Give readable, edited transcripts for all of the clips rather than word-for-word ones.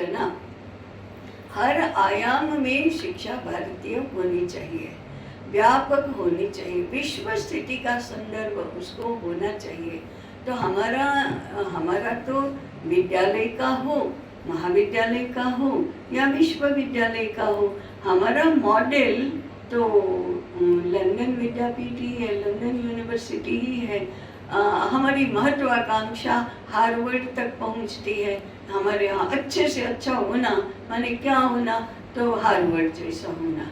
ना, हर आयाम में शिक्षा भारतीय होनी चाहिए, व्यापक होनी चाहिए, विश्व स्थिति का संदर्भ उसको होना चाहिए। तो हमारा हमारा तो विद्यालय का हो, महाविद्यालय का हो या विश्वविद्यालय का हो, हमारा मॉडल तो लंदन विद्यापीठ ही है, लंदन यूनिवर्सिटी ही है। हमारी महत्वाकांक्षा हार्वर्ड तक पहुंचती है। हमारे यहाँ अच्छे से अच्छा होना माने क्या होना, तो हार्वर्ड जैसा होना।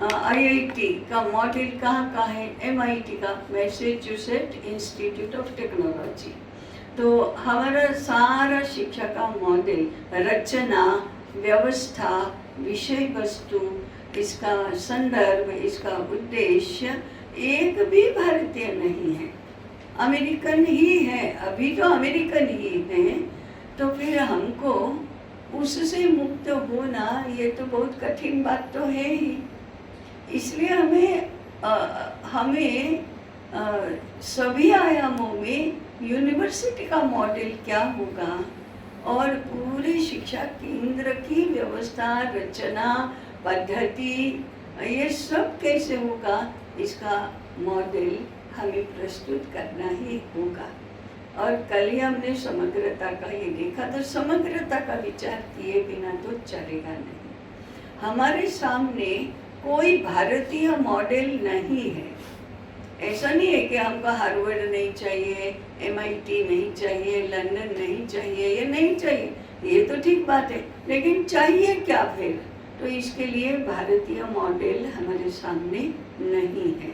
आईआईटी का मॉडल कहाँ का है? एमआईटी का, मैसेच्यूसेट्स इंस्टीट्यूट ऑफ टेक्नोलॉजी। तो हमारा सारा शिक्षा का मॉडल, रचना, व्यवस्था, विषय वस्तु, इसका संदर्भ, इसका उद्देश्य एक भी भारतीय नहीं है, अमेरिकन ही है। अभी तो अमेरिकन ही है। तो फिर हमको उससे मुक्त होना ये तो बहुत कठिन बात तो है ही। इसलिए हमें सभी आयामों में यूनिवर्सिटी का मॉडल क्या होगा और पूरे शिक्षा केंद्र की व्यवस्था, रचना, पद्धति, ये सब कैसे होगा, इसका मॉडल हमें प्रस्तुत करना ही होगा। और कल ही हमने समग्रता का ये देखा, तो समग्रता का विचार किए बिना तो चलेगा नहीं। हमारे सामने कोई भारतीय मॉडल नहीं है। ऐसा नहीं है कि हमको हार्वर्ड नहीं चाहिए, एमआईटी नहीं चाहिए, लंदन नहीं चाहिए, ये नहीं चाहिए, ये तो ठीक बात है, लेकिन चाहिए क्या फिर? तो इसके लिए भारतीय मॉडल हमारे सामने नहीं है।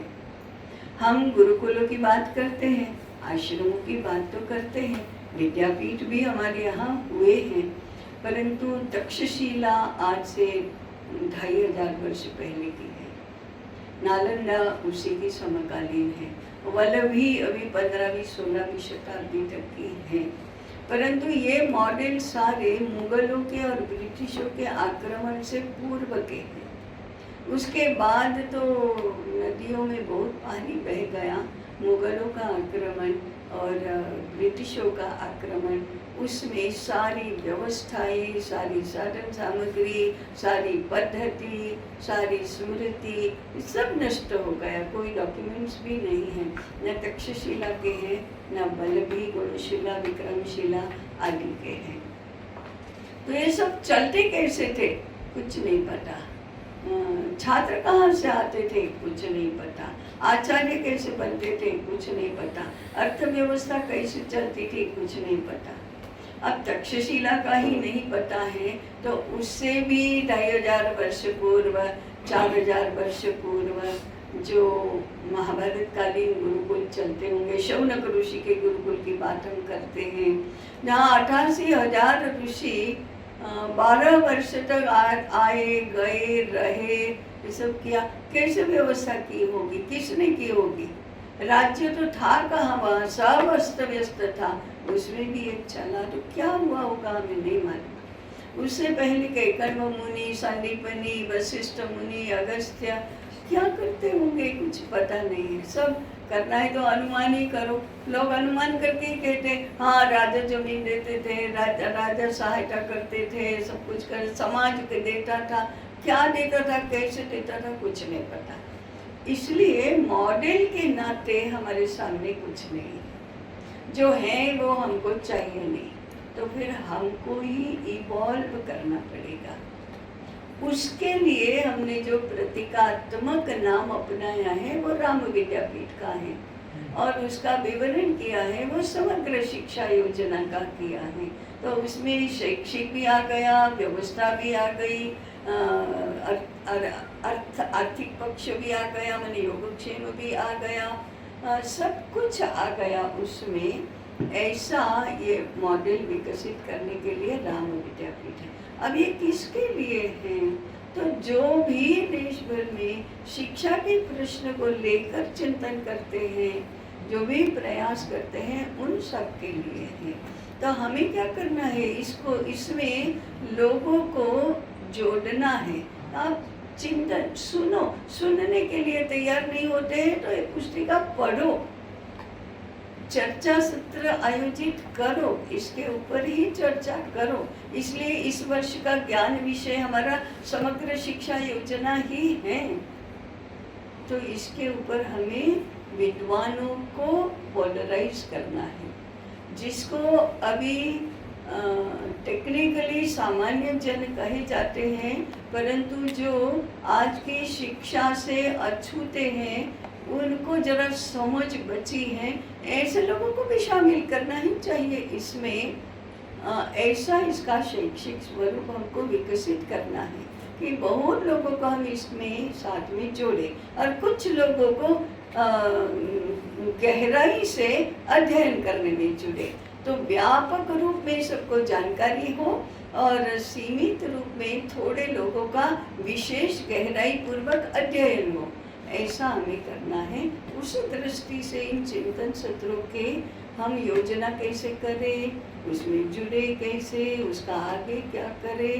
हम गुरुकुलों की बात करते हैं, आश्रमों की बात तो करते हैं, विद्यापीठ भी हमारे यहाँ हुए हैं, परंतु तक्षशिला आज से 2500 वर्ष पहले की है, नालंदा उसी की समकालीन है, वल्लभी अभी 15वीं 16वीं शताब्दी तक की है। परंतु ये मॉडल सारे मुगलों के और ब्रिटिशों के आक्रमण से पूर्व के हैं। उसके बाद तो नदियों में बहुत पानी बह गया, मुगलों का आक्रमण और ब्रिटिशों का आक्रमण, उसमें सारी व्यवस्थाएं, सारी साधन सामग्री, सारी पद्धति, सारी स्मृति सब नष्ट हो गया। कोई डॉक्यूमेंट्स भी नहीं है, न तक्षशिला के हैं, न वल्लभी, गुणशिला, विक्रमशिला आदि के हैं। तो ये सब चलते कैसे थे कुछ नहीं पता, छात्र कहाँ से आते थे कुछ नहीं पता, आचार्य कैसे बनते थे कुछ नहीं पता, अर्थव्यवस्था कैसे चलती थी कुछ नहीं पता। अब तक्षशिला का ही नहीं पता है तो उससे भी 2500 वर्ष पूर्व, 4000 वर्ष पूर्व जो महाभारत कालीन गुरुकुल चलते होंगे, शौनक ऋषि के गुरुकुल की बात हम करते हैं, जहाँ 88,000 ऋषि 12 वर्ष तक आए गए रहे, ये सब किया। कैसे व्यवस्था की होगी, किसने की होगी? राज्य तो था कहाँ, वहाँ सब अस्त व्यस्त था, उसमें भी एक चला, तो क्या हुआ होगा हमें नहीं मालूम। उससे पहले के कर्म मुनि, संदीपनी, वशिष्ठ मुनि, अगस्त्य क्या करते होंगे कुछ पता नहीं है। सब करना है तो अनुमान ही करो। लोग अनुमान करके ही कहते हाँ राजा जमीन देते थे, राजा सहायता करते थे, सब कुछ कर, समाज के देता था, क्या देता था, कैसे देता था, कुछ नहीं पता। इसलिए मॉडल के नाते हमारे सामने कुछ नहीं, जो है वो हमको चाहिए नहीं, तो फिर हमको ही इवॉल्व करना पड़ेगा। उसके लिए हमने जो प्रतीकात्मक नाम अपनाया है वो राम विद्यापीठ का है, और उसका विवरण किया है वो समग्र शिक्षा योजना का किया है। तो उसमें शैक्षिक भी आ गया, व्यवस्था भी आ गई, आर्थिक पक्ष भी आ गया, माने योगक्षेम भी आ गया, सब कुछ आ गया उसमें। ऐसा ये मॉडल विकसित करने के लिए राम विद्यापीठ है। अब ये किसके लिए है? तो जो भी देश भर में शिक्षा के प्रश्न को लेकर चिंतन करते हैं, जो भी प्रयास करते हैं, उन सब के लिए है। तो हमें क्या करना है, इसको, इसमें लोगों को जोड़ना है। आप चिंतन सुनो, सुनने के लिए तैयार नहीं होते हैं तो एक पुस्तिका पढ़ो, चर्चा सत्र आयोजित करो, इसके ऊपर ही चर्चा करो। इसलिए इस वर्ष का ज्ञान विषय हमारा समग्र शिक्षा योजना ही है। तो इसके ऊपर हमें विद्वानों को पोलराइज करना है, जिसको अभी टेक्निकली सामान्य जन कहे जाते हैं, परंतु जो आज की शिक्षा से अछूते हैं, उनको जरा समझ बची है, ऐसे लोगों को भी शामिल करना ही चाहिए इसमें। ऐसा इसका शैक्षिक स्वरूप हमको विकसित करना है कि बहुत लोगों को हम इसमें साथ में जोड़े और कुछ लोगों को गहराई से अध्ययन करने में जुड़े। तो व्यापक रूप में सबको जानकारी हो और सीमित रूप में थोड़े लोगों का विशेष गहराई पूर्वक अध्ययन हो, ऐसा हमें करना है। उस दृष्टि से इन चिंतन सत्रों के हम योजना कैसे करें, उसमें जुड़े कैसे, उसका आगे क्या करें,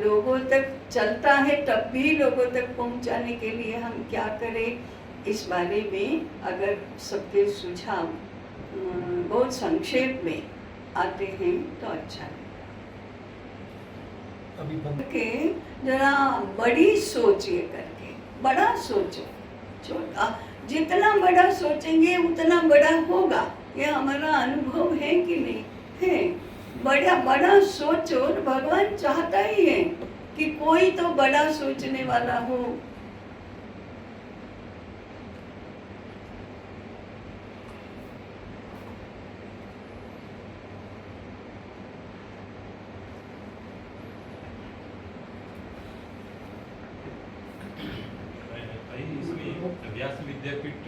लोगों तक चलता है तब भी लोगों तक पहुंचाने के लिए हम क्या करें, इस बारे में अगर सबके सुझाव बहुत संक्षेप में आते हैं तो अच्छा है। के जरा बड़ी सोच ये करके, बड़ा सोचो, छोटा जितना बड़ा सोचेंगे उतना बड़ा होगा, ये हमारा अनुभव है कि नहीं है। बड़ा बड़ा सोचो, भगवान चाहता ही है कि कोई तो बड़ा सोचने वाला हो। व्यास विद्यापीठ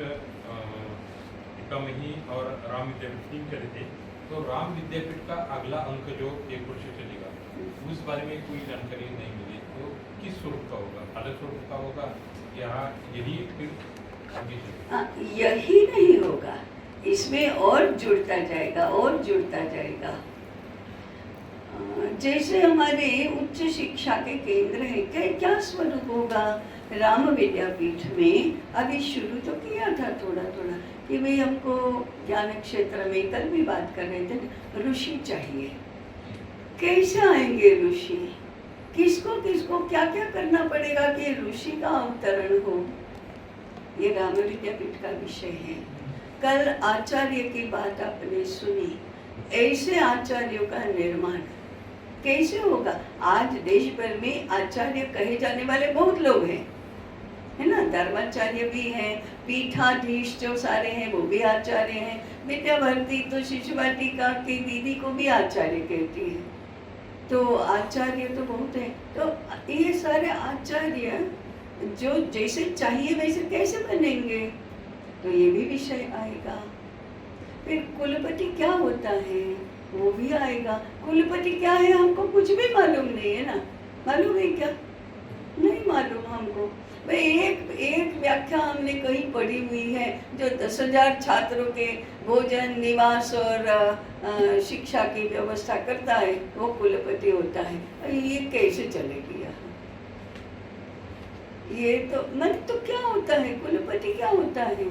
ही और राम विद्यापीठ 3 करे थे, तो राम विद्यापीठ का अगला अंक जो 1 वर्ष चलेगा, उस बारे में कोई जानकारी नहीं मिली, तो किस स्वरूप का होगा, अलग स्वरूप का होगा, यहाँ यही फिर आगे यही नहीं होगा, इसमें और जुड़ता जाएगा और जुड़ता जाएगा। जैसे हमारे उच्च शिक्षा के केंद्र है, क्या स्वरूप होगा। राम विद्यापीठ में अभी शुरू तो किया था थोड़ा थोड़ा कि भाई हमको ज्ञान क्षेत्र में, कल भी बात कर रहे थे, ऋषि चाहिए। कैसे आएंगे ऋषि, किसको किसको क्या क्या करना पड़ेगा कि ऋषि का अवतरण हो, ये राम विद्यापीठ का विषय है। कल आचार्य की बात आपने सुनी, ऐसे आचार्यों का निर्माण कैसे होगा। आज देश भर में आचार्य कहे जाने वाले बहुत लोग हैं, है ना, धर्माचार्य भी हैं, पीठाधीश जो सारे हैं वो भी आचार्य हैं। विद्या भारती तो शिशु वाटिका की दीदी को भी आचार्य कहती है, तो आचार्य तो बहुत है। तो ये सारे आचार्य जो जैसे चाहिए वैसे कैसे बनेंगे, तो ये भी विषय आएगा। फिर कुलपति क्या होता है वो भी आएगा। कुलपति क्या है हमको कुछ भी मालूम नहीं है ना, मालूम है क्या, नहीं मालूम हमको। भाई एक व्याख्या हमने कहीं पढ़ी हुई है जो 10,000 छात्रों के भोजन, निवास और शिक्षा की व्यवस्था करता है, वो कुलपति होता है। ये कैसे चलेगी यहाँ, ये तो मन तो क्या होता है, कुलपति क्या होता है,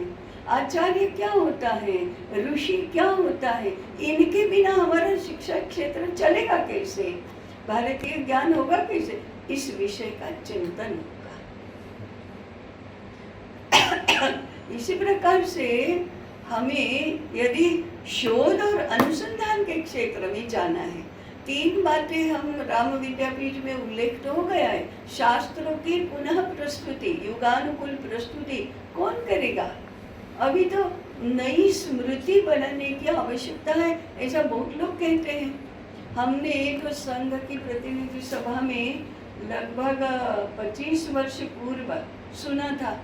आचार्य क्या होता है, ऋषि क्या होता है, इनके बिना हमारा शिक्षा क्षेत्र चलेगा कैसे, भारतीय ज्ञान होगा कैसे, इस विषय का चिंतन होगा। इसी प्रकार से हमें यदि शोध और अनुसंधान के क्षेत्र में जाना है, 3 बातें हम राम विद्यापीठ में उल्लेख तो हो गया है। शास्त्रों की पुनः प्रस्तुति, युगानुकूल प्रस्तुति कौन करेगा। अभी तो नई स्मृति बनाने की आवश्यकता है, ऐसा बहुत लोग कहते हैं। हमने एक संघ की प्रतिनिधि सभा में लगभग 25 वर्ष पूर्व सुना था,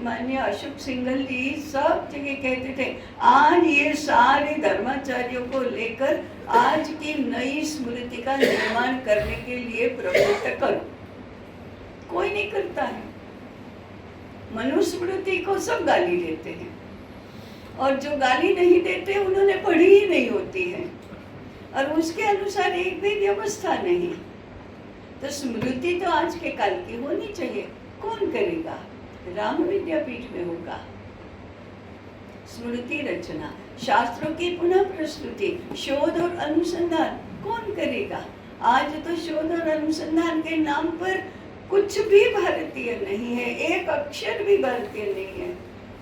माननीय अशोक सिंघल जी सब जगह कहते थे, आज ये सारे धर्माचार्यों को लेकर आज की नई स्मृति का निर्माण करने के लिए प्रवृत्त करो। कोई नहीं करता है, मनुस्मृति को सब गाली देते हैं, और जो गाली नहीं देते उन्होंने पढ़ी ही नहीं होती है, और उसके अनुसार एक भी व्यवस्था नहीं। तो स्मृति तो आज के काल की होनी चाहिए। कौन करेगा, राम विद्यापीठ में होगा स्मृति रचना। शास्त्रों की पुनः प्रस्तुति, शोध और अनुसंधान कौन करेगा? आज तो शोध और अनुसंधान के नाम पर कुछ भी भारतीय नहीं है, एक अक्षर भी भारतीय नहीं है,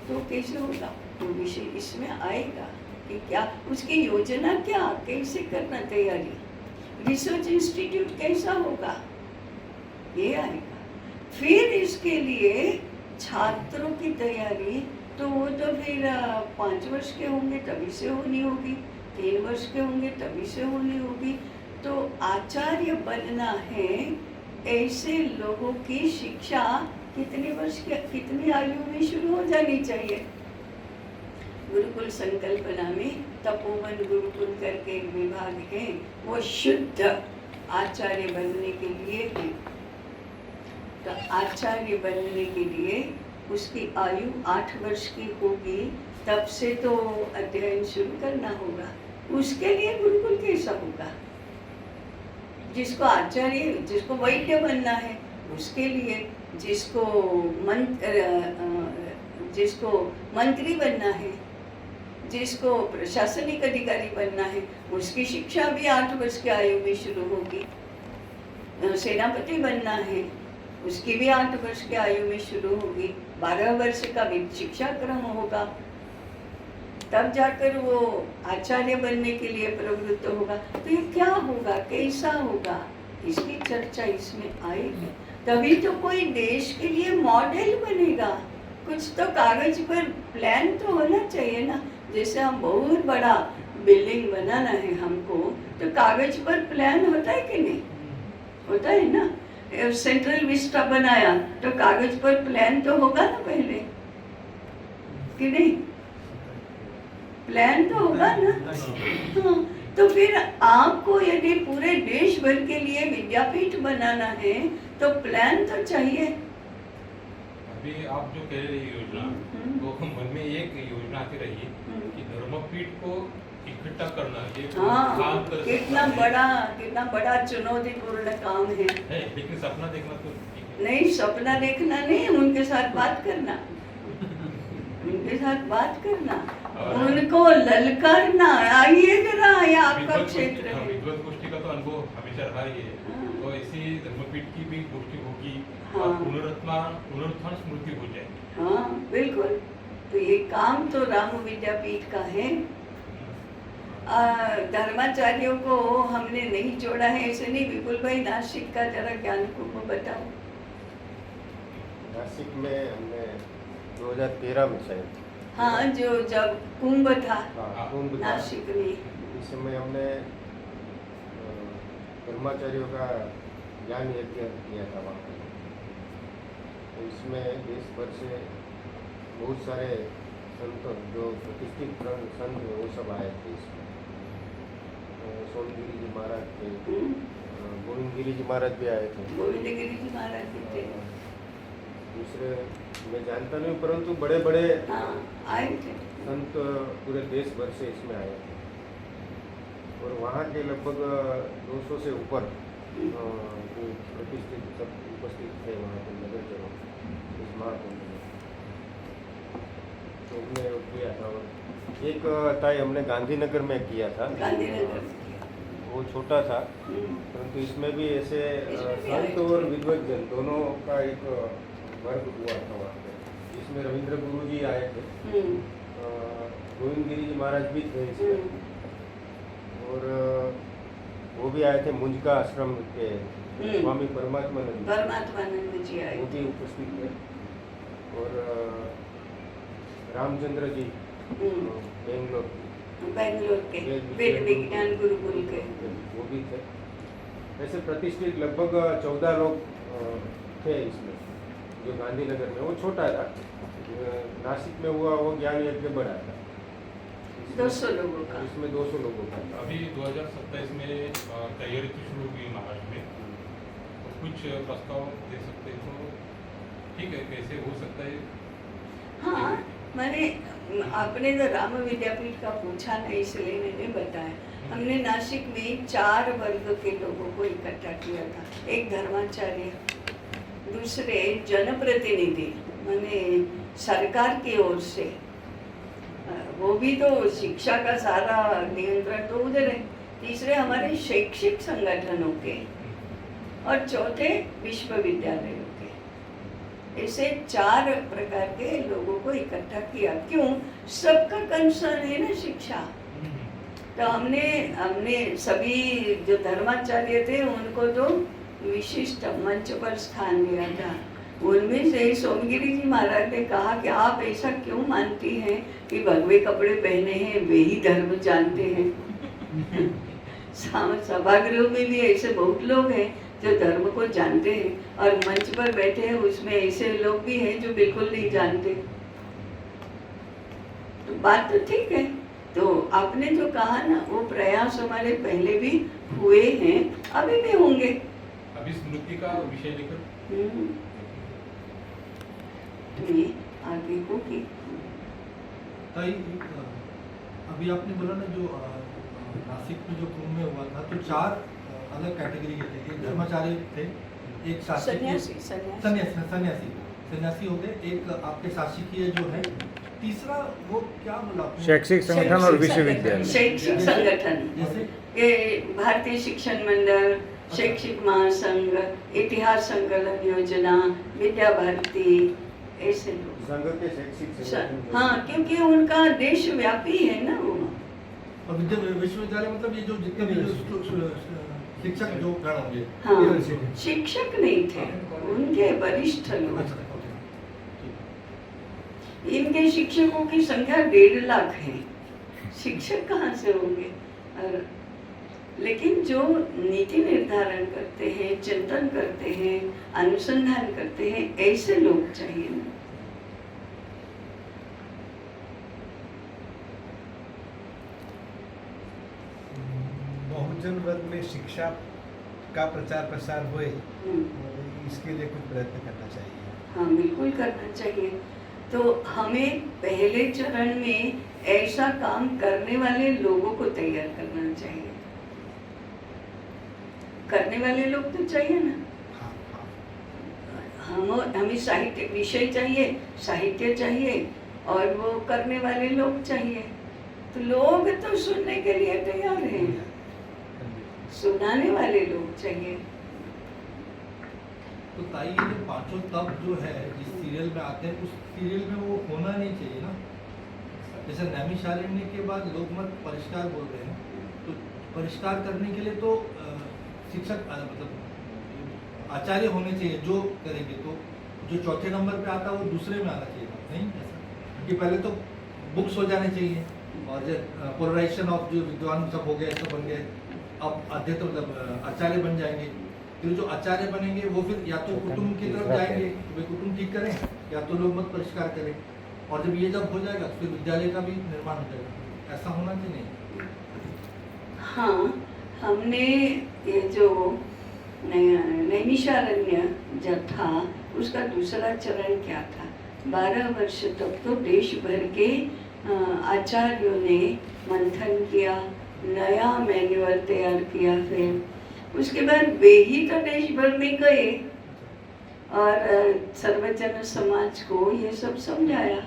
तो कैसे होगा? वो विषय इसमें आएगा कि क्या उसकी योजना, क्या कैसे करना तैयारी, रिसर्च इंस्टीट्यूट कैसा होगा, ये आएगा। फिर इसके लिए छात्रों की तैयारी, तो वो तो फिर 5 वर्ष के होंगे तभी से होनी होगी, 3 वर्ष के होंगे तभी से होनी होगी। तो आचार्य बनना है, ऐसे लोगों की शिक्षा कितने वर्ष के, कितनी आयु में शुरू हो जानी चाहिए? गुरुकुल संकल्पना में तपोवन गुरुकुल करके एक विभाग है, वो शुद्ध आचार्य बनने के लिए है। तो आचार्य बनने के लिए उसकी आयु 8 वर्ष की होगी, तब से तो अध्ययन शुरू करना होगा। उसके लिए गुरुकुल कैसा होगा? जिसको आचार्य, जिसको वैद्य बनना है उसके लिए, जिसको मंत्री बनना है, जिसको प्रशासनिक अधिकारी बनना है, उसकी शिक्षा भी 8 वर्ष की आयु में शुरू होगी। सेनापति बनना है, उसकी भी 8 वर्ष की आयु में शुरू होगी। 12 वर्ष का शिक्षा क्रम होगा, तब जाकर वो आचार्य बनने के लिए प्रवृत्त होगा। तो ये क्या होगा, कैसा होगा, इसकी चर्चा इसमें आएगी। तभी तो कोई देश के लिए मॉडल बनेगा। कुछ तो कागज पर प्लान तो होना चाहिए ना। जैसे हम बहुत बड़ा बिल्डिंग बनाना है हमको, तो कागज पर प्लान होता है कि नहीं? होता है ना। सेंट्रल विस्टा बनाया तो कागज पर प्लान तो होगा ना पहले, कि नहीं? प्लान तो होगा ना। हाँ, तो फिर आपको यदि पूरे देश भर के लिए विद्यापीठ बनाना है तो प्लान तो चाहिए। अभी आप जो कह रही योजना, तो मन में एक योजना आती रही कि धर्मपीठ को इकट्ठा करना, ये हाँ, कितना बड़ा चुनौतीपूर्ण काम है। लेकिन सपना देखना तो नहीं, सपना देखना नहीं, उनके साथ बात करना, उनके साथ बात करना, उनको ललकारना। आइए जरा, ये आपका क्षेत्र है। विद्वत गोष्ठी का तो अनुभव हमेशा रहा ही है। तो ऐसी धर्मपीठ की भी गोष्ठी होगी और पुनरुत्थान स्मृति हो जाए। हाँ बिल्कुल। तो ये काम तो राम विद्यापीठ का है। धर्माचार्यों को हमने नहीं जोड़ा है ऐसे नहीं। विपुल भाई, नासिक का जरा ज्ञान को बताओ। नासिक में हमने 2013 में शायद, हाँ, जो जब कुंभ था, कुंभ नासिक में, इस समय हमने धर्माचार्यों का ज्ञान यज्ञ किया था वहाँ पर। तो इसमें देश भर से बहुत सारे संत, जो प्रतिष्ठित संत हैं, वो सब आए थे इसमें। सोनगिरी जी महाराज थे, गोविंद गिरी जी महाराज भी आए थे। गोविंद गिरी जी महाराज भी थे। दूसरे मैं जानता नहीं, परंतु बड़े बड़े आए थे संत पूरे देश भर से इसमें आए थे। और वहाँ के लगभग 200 से ऊपर प्रतिष्ठित सब उपस्थित थे वहाँ पे नगर चलो इस महाकुंभ में। तो हमने किया था। और एक ताई हमने गांधीनगर में किया था। गांधीनगर वो छोटा था, परंतु इसमें भी ऐसे संत और विद्वजन दोनों का एक वर्ग हुआ था वहाँ पे, जिसमें रविंद्र गुरु जी आए थे, गोविंद गिरी जी महाराज भी थे इसमें, और वो भी आए थे। मुंजका आश्रम के स्वामी परमात्मानंद जी आए, वो भी उपस्थित थे। और रामचंद्र जी बेंगलोर के वेद विज्ञान गुरुकुल के, वो भी थे। ऐसे प्रतिष्ठित लगभग 14 लोग थे इसमें, जो गांधीनगर में, वो छोटा था। नासिक में हुआ वो ज्ञान यज्ञ बड़ा था, 200 लोगों का। इसमें 200 लोगों का। अभी 2027 में तैयारी तो शुरू हुई महाराष्ट्र में, तो कुछ प्रस्ताव दे सकते हैं तो ठीक है, कैसे हो सकता है? हाँ, मैंने आपने तो राम विद्यापीठ का पूछा ना, इसलिए मैंने बताया। हमने नासिक में 4 वर्ग के लोगों को इकट्ठा किया था। एक धर्माचार्य, दूसरे जनप्रतिनिधि, माने सरकार की ओर से वो भी तो शिक्षा का सारा नियंत्रण तो उधर है। तीसरे हमारे शैक्षिक संगठनों के, और चौथे विश्वविद्यालयों के। ऐसे 4 प्रकार के लोगों को इकट्ठा किया। क्यों? सबका कंसर्न है ना शिक्षा। तो हमने सभी जो धर्माचार्य थे उनको तो विशिष्ट मंच पर स्थान दिया था। उनमें से सोमगिरी जी महाराज ने कहा कि आप ऐसा क्यों मानती हैं कि भगवे कपड़े पहने हैं वे ही धर्म जानते हैं। सभागृह में भी ऐसे बहुत लोग हैं जो धर्म को जानते हैं, और मंच पर बैठे हैं उसमें ऐसे लोग भी हैं जो बिल्कुल नहीं जानते। तो बात तो ठीक है। तो आपने जो कहा ना, वो प्रयास हमारे पहले भी हुए हैं, अभी भी होंगे। अभी स्मृति का विषय लेकर ये आगे होगी। ताई, अभी आपने बोला ना जो नासिक में जो कुंभ में हुआ था, तो 4 अलग कैटेगरी के थे। एक धर्माचार्य थे, एक शासकीय सन्यासी हो गए, एक आपके शासकीय जो है, तीसरा वो क्या बोला आपने? शैक्षिक संगठन और विश्वविद्यालय। शैक्षिक संगठन जैसे ये भारतीय शिक्षण मंडल, शैक्षिक महासंघ, इतिहास संकलन योजना, विद्या भारती, ऐसे लोग संघ के शैक्षिक संगठन। हाँ, क्योंकि उनका देशव्यापी है ना वो। और विश्वविद्यालय मतलब ये जो जितने भी जो शिक्षक जो गण होंगे। हाँ, शिक्षक नहीं थे, उनके वरिष्ठ लोग। इनके शिक्षकों की संख्या 1.5 लाख है, शिक्षक कहाँ से होंगे? और लेकिन जो नीति निर्धारण करते हैं, चिंतन करते हैं, अनुसंधान करते हैं, ऐसे लोग चाहिए ना। बहुजन वर्ग में शिक्षा का प्रचार प्रसार हुए, इसके लिए कुछ प्रयत्न करना चाहिए। हाँ, बिल्कुल करना चाहिए। तो हमें पहले चरण में ऐसा काम करने वाले लोगों को तैयार करना चाहिए। करने वाले लोग तो चाहिए ना। हमें साहित्य विषय चाहिए, साहित्य चाहिए, और वो करने वाले लोग चाहिए। तो लोग तो सुनने के लिए तैयार हैं, सुनाने वाले लोग चाहिए। तो ताई, ये जो 5 तप जो है जिस सीरियल में आते हैं, उस सीरियल में वो होना नहीं चाहिए ना। जैसे नैमिषारण्य के बाद लोकमत परिष्कार बोल रहे हैं, तो परिष्कार करने के लिए तो शिक्षक मतलब आचार्य होने चाहिए जो करेंगे। तो जो 4थे नंबर पे आता है वो दूसरे में आना चाहिए, नहीं ऐसा? क्योंकि पहले तो बुक्स हो जाने चाहिए, और जो पोलराइजेशन ऑफ जो विद्वान सब हो गए, सब बन गए, अब अध्यक्ष मतलब आचार्य बन जाएंगे। फिर जो आचार्य बनेंगे वो फिर या तो कुटुंब की तरफ जाएंगे, वे कुटुंब ठीक करें, या तो लोग मत परिष्कार करें। और जब ये जब हो जाएगा तो फिर विद्यालय का भी निर्माण हो जाएगा। ऐसा होना चाहिए नहीं? हाँ, हमने ये जो नैमिषारण्य जब था, उसका दूसरा चरण क्या था? 12 वर्ष तक तो देश भर के आचार्यों ने मंथन किया, नया मैनुअल तैयार किया। फिर उसके बाद वे ही तो देश भर में गए और सर्वजन समाज को ये सब समझाया।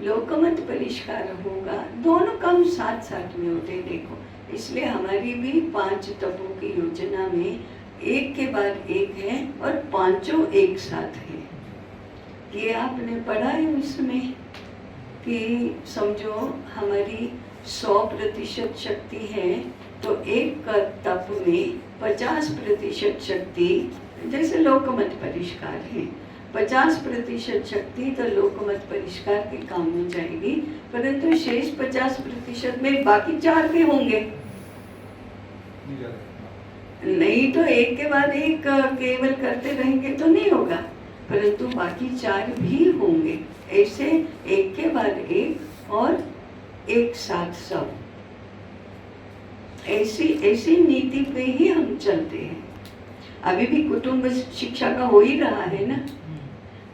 लोकमत परिष्कार होगा, दोनों काम साथ साथ में होते। देखो, इसलिए हमारी भी 5 तपों की योजना में एक के बाद एक है और 5 एक साथ है। ये आपने पढ़ा है उसमें कि समझो हमारी 100% शक्ति है, तो एक तप में 50% शक्ति, जैसे लोकमत परिष्कार है, 50% शक्ति तो लोकमत परिष्कार के काम में जाएगी, परंतु शेष 50% में बाकी 4 भी होंगे। नहीं तो एक के बाद एक केवल करते रहेंगे तो नहीं होगा, परंतु बाकी 4 भी होंगे। ऐसे एक के बाद एक और एक साथ सब, ऐसी नीति पे ही हम चलते हैं। अभी भी कुटुंब शिक्षा का हो ही रहा है ना,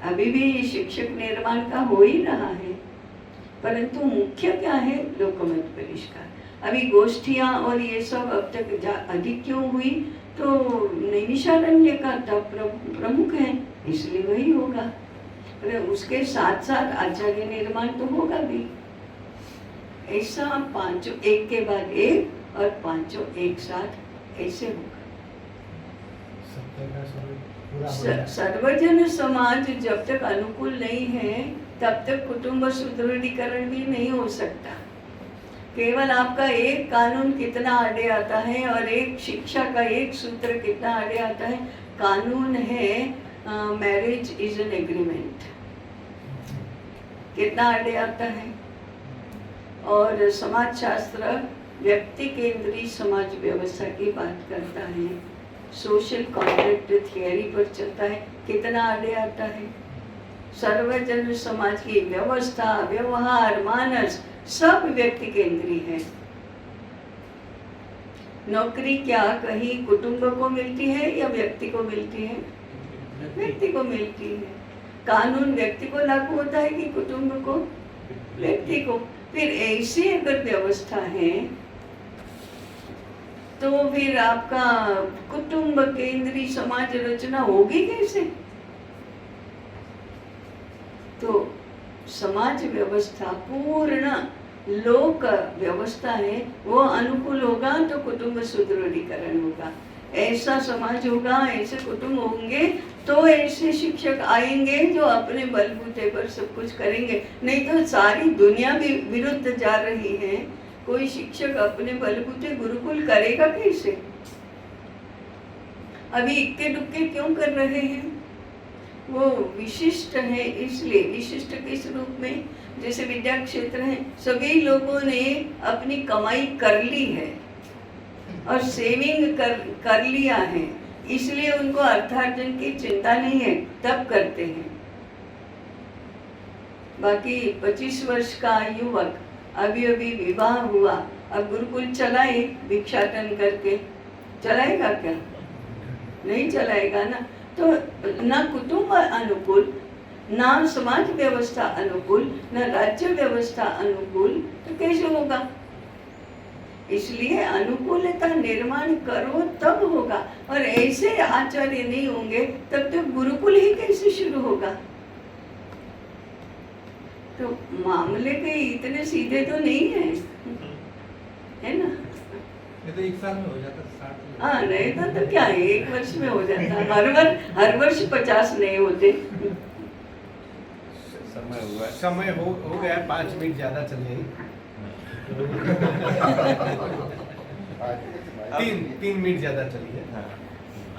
अभी भी शिक्षक निर्माण का हो ही रहा है, परंतु मुख्य क्या है? लोकमत परिष्कार। अभी गोष्ठियाँ और ये सब अब तक अधिक क्यों हुई? तो नैमिषारण्य का तप प्रमुख है, इसलिए वही होगा। उसके साथ साथ आचार्य निर्माण तो होगा भी। ऐसा पांचों एक के बाद एक और पांचों एक साथ ऐसे होगा। सबका स्वरूप पूरा हो जाए। सर्वजन समाज जब तक अनुकूल नहीं है तब तक कुटुंब सुदृढ़ीकरण भी नहीं हो सकता। केवल आपका एक कानून कितना आड़े आता है और एक शिक्षा का एक सूत्र कितना आड़े आता है। कानून है मैरिज इज एन एग्रीमेंट, कितना आड़े आता है। और समाज शास्त्र व्यक्ति केंद्रीय समाज व्यवस्था की बात करता है, सोशल कॉन्ट्रैक्ट थियरी पर चलता है, कितना आड़े आता है। सर्वजन समाज की व्यवस्था, व्यवहार, मानस सब व्यक्ति केंद्रीय है। नौकरी क्या कहीं कुटुंब को मिलती है या व्यक्ति को मिलती है? व्यक्ति को मिलती है। कानून व्यक्ति को लागू होता है कि कुटुंब को? व्यक्ति को। फिर ऐसी अगर व्यवस्था है तो फिर आपका कुटुंब केंद्रीय समाज रचना होगी कैसे? तो समाज व्यवस्था पूर्ण लोक व्यवस्था है, वो अनुकूल होगा तो कुटुंब सुदृढ़ीकरण होगा। ऐसा समाज होगा, ऐसे कुटुंब होंगे तो ऐसे शिक्षक आएंगे जो अपने बलबूते पर सब कुछ करेंगे। नहीं तो सारी दुनिया भी विरुद्ध जा रही है। कोई शिक्षक अपने बलबूते गुरुकुल करेगा कैसे? अभी इक्के दुक्के क्यों कर रहे हैं? वो विशिष्ट है, इसलिए विशिष्ट किस रूप में? जैसे विद्या क्षेत्र है, सभी लोगों ने अपनी कमाई कर ली है और सेविंग कर लिया है, इसलिए उनको अर्थार्जन की चिंता नहीं है, तब करते हैं। बाकी 25 वर्ष का युवक अभी अभी विवाह हुआ, अब गुरुकुल चलाए भिक्षाटन करके, चलाएगा क्या? नहीं चलाएगा ना। तो ना कुटुंब अनुकूल, ना समाज व्यवस्था अनुकूल, ना राज्य व्यवस्था अनुकूल, तो कैसे होगा? इसलिए अनुकूलता निर्माण करो तब होगा। और ऐसे आचार्य नहीं होंगे तब तो गुरुकुल ही कैसे शुरू होगा? तो मामले के इतने सीधे तो नहीं है ना? ये तो एक साल में हो जाता, 60। हाँ, नहीं तो क्या है, 1 वर्ष में हो जाता। हर वर्ष 50 नहीं होते। समय हो गया, 5 मिनट ज्यादा चल गई। 3 मिनट ज्यादा चली है।